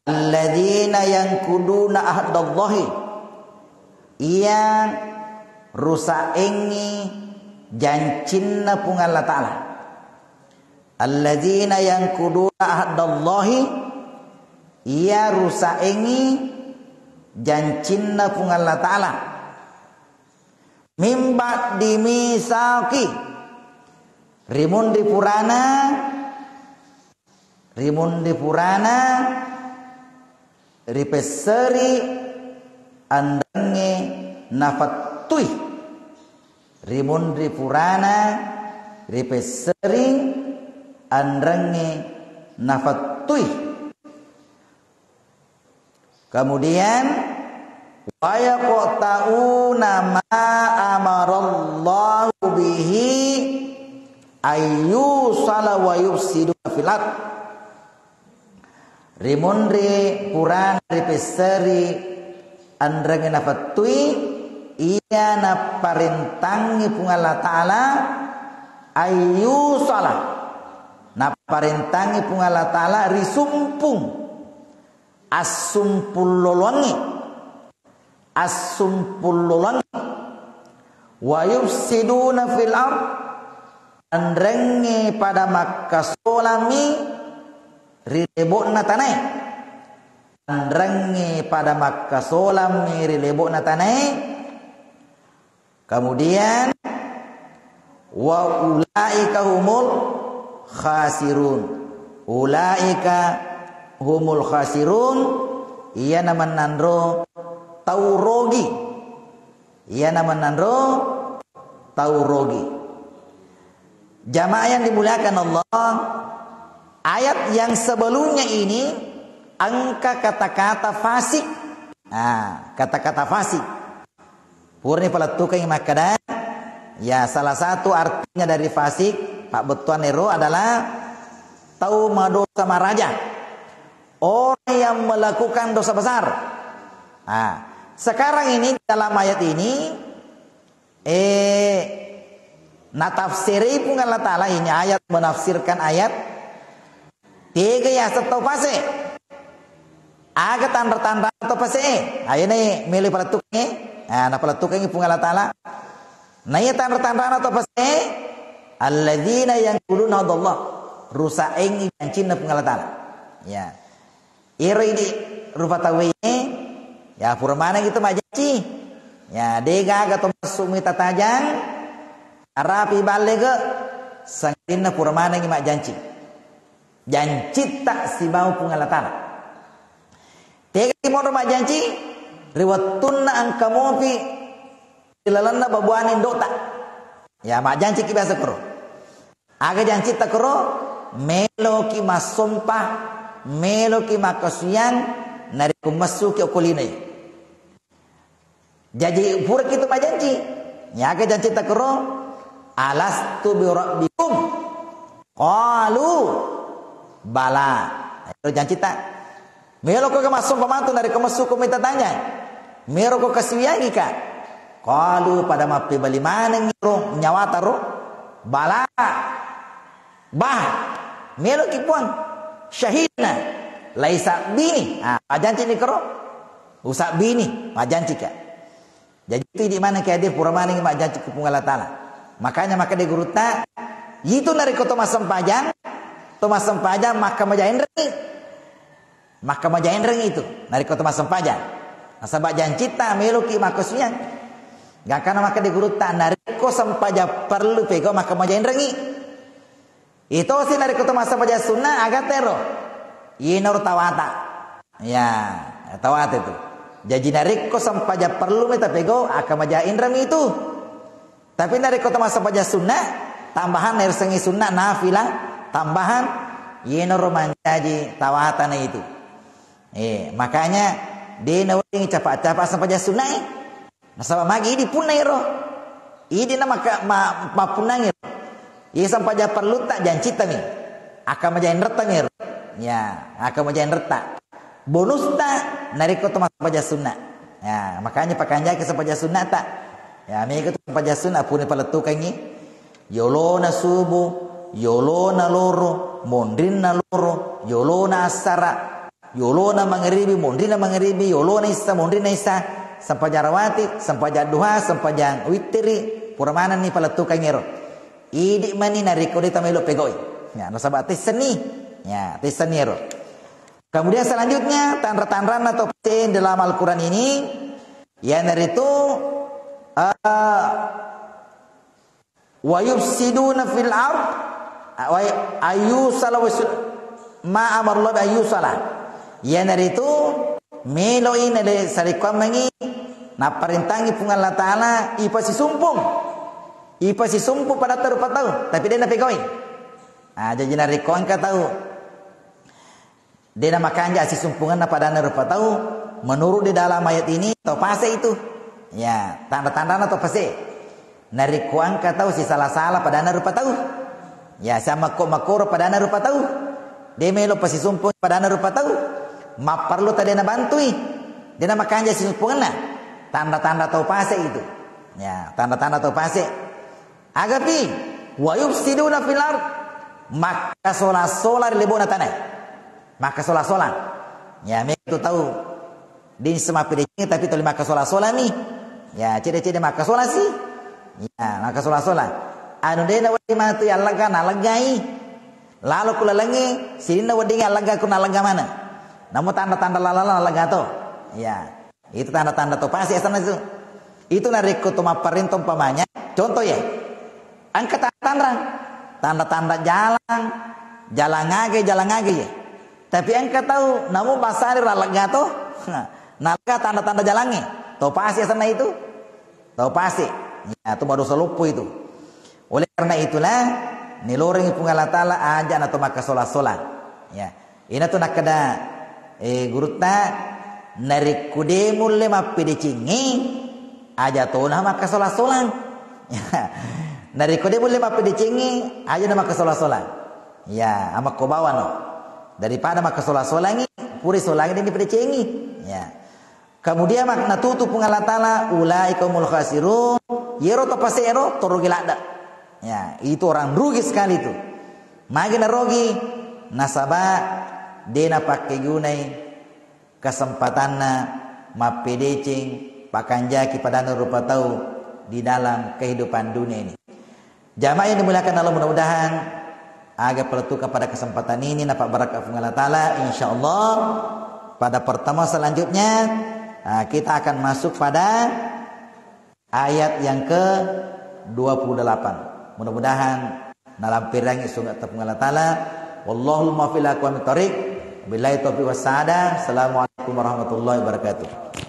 alladzina yanquduna ahdallahi, yang rusak engi jancinna pung Allah Ta'ala. Alladzina yanquduna ahdallahi, ia rusak engi jancinna pung Allah Ta'ala. Mimba dimisaki, rimun di purana ripeseri andange nafatui, rimun di purana ripeseri andange nafatui. Kemudian wa yaqta'una ma amarallahu bihi ayyusala wa yufsidu fil ard. Rimunri purana ripeseri andrange nafatui, ia na parintangi pung Allah Ta'ala ayyusala, na parintangi pung Allah Ta'ala risumpung asumpul lolongi wa yufsiduna fil ard, andrange pada makasolami rilebokna tanai, andrange pada makasolami rilebokna tanai. Kemudian wa ulaika humul khasirun, ulaika humul khasirun, ia nama nandro taurogi, ia nama nandro taurogi. Jamaah yang dimuliakan Allah, ayat yang sebelumnya ini angka kata-kata fasik. Kata-kata fasik purni peletukan makadan. Ya, salah satu artinya dari fasik Pak Betuan Nero adalah tau madosa maraja, orang yang melakukan dosa besar. Sekarang ini dalam ayat ini natafsiri pun Allah Ta'ala, ini ayat menafsirkan ayat tiga ya setau pase aga tanda-tanda atau pase ini milih peletuknya. Nah peletuknya pun Allah Ta'ala, nah ya tanda-tanda atau pase alladzina yanquduna Allah, rusak engi jancinna pun Allah Ta'ala. Ya iri di rupa tawine ya purmana gitu majanci ya dega gato masuk mita tajang arapi balik ke sangkinna purmana ngi mak janci tak si mau pun Allah Ta'ala. Tega mo mak janci riwatunna angkamopi dilalanna babuanin dota ya mak janci ki biasa kuro aga janci tak kuro melo ki masumpah, melo ki makasuyan nari kumasuki okulina. Jadi pura kita majanci nyaga janci takro alastu bi rabbikum qalu bala. Itu janci tak melo ko masuk pamantu nari kumasuki minta tanya mero ko kasiyangi ka qalu pada mapi bali maneng ro nyawata ro bala bah melo ki puang syahidna laisa bini. Majanci ni kero usak bini majanci ka. Jadi itu di mana kayak dia pura maning majanci kupung Allah Ta'ala. Makanya maka dia guru tak itu nari ko Thomas Sempajang maka majain rengi, maka majain rengi itu nari ko Thomas Sempajang nasabak janci ta meluki makosnya gak kana maka dia guru tak nari ko Sempaja perlu pego maka majain rengi itu sih nari ko Thomas Sempajang sunnah agak tero yinor tawata ya tawata itu jadi nariko sampaja perlu meta pego akan majain rami itu. Tapi nariko tama sampaja sunnah tambahan nersengi sunnah nafilah tambahan yinor manjaji tawata na itu. Makanya di nawing capak-capak sampaja sunnah nasaba magi di punai roh idi na ma punangi ye sampaja perlu tak janci tami akan majain retami ya akan majain reta bonus tak nariko tu masuk paja sunnah ya makanya pakanja ke paja sunnah tak ya mereka tu paja sunnah pun paletukan ni yolona subuh yolona loro mondrinna loro yolona asara yolona mangribi mondrina mangribi yolona isa mondrina isa sampaja rawati sampaja duha sampaja witri puramana ni palatukan ngero idi mani nariko di tamelo pegoi ya no sabate seni ya seni ero. Kemudian selanjutnya tanda-tanda atau pasien dalam Al-Quran ini yang dari itu wa yufsiduna fil ard wa ayyusala ma amarallahu ayyusala yang dari itu melo ini le sarikam mangi na perintangi pung Allah Taala ipasi sumpung pada terupa tahu tapi dia na pegoi jadi na rikon ka tahu dia nama kanja si sumpungan pada rupa tahu menurut di dalam ayat ini atau pase itu ya tanda-tanda atau pase nari kuang tahu si salah-salah pada rupa tahu ya sama makoro pada rupa tahu dia melo pasi sumpung pada rupa tahu ma perlu tadi na bantui dia nama kanja si sumpungan na tanda-tanda atau pase itu ya tanda-tanda atau pase agapi wa yufsiduna fil ard maka solar lebona tanah maka sola-sola ya mereka itu tahu di semua pedicing tapi tuli maka sola-sola nih ya cede-cede maka sola sih ya maka sola-sola anu dena wadi matu ya laga nalagai lalu kula langi sirina wadi laga kuna laga mana namun tanda-tanda lalala laga to ya itu tanda-tanda to pasti asana itu nariko to maparintom pamanya contoh ya angkat tanda-tanda jalan ngage ya tapi engkau tahu namun basari ralaga to nalaga tanda-tanda jalannya to pasti sana itu to pasti ya itu baru selupu itu oleh karena itulah niloring pungala taala aja atau maka sola-sola ya ini tuh nakada gurutna nari kude mulle mapide cingi aja tuh nah maka sola-sola nari kude mulle mapide cingi aja nama maka sola-sola ya ama kobawan no daripada maka sola-solangi puri solangi dan dipercengi ya kemudian makna tutup pengala taala ulaikumul khasirun yero to pasero to rugi lada ya itu orang rugi sekali itu magina rugi nasaba dena pakai gunai kesempatanna mapedecing pakanjaki pada rupa tahu di dalam kehidupan dunia ini jamaah yang dimuliakan Allah mudah-mudahan agar peletukan pada kesempatan ini dapat barakah Allah Ta'ala insyaallah pada pertemuan selanjutnya kita akan masuk pada ayat yang ke-28 mudah-mudahan dalam pirangi surga Allah Ta'ala wallahul muwaffiq ila aqwamit thoriq billahi taufiq was sadah assalamualaikum warahmatullahi wabarakatuh.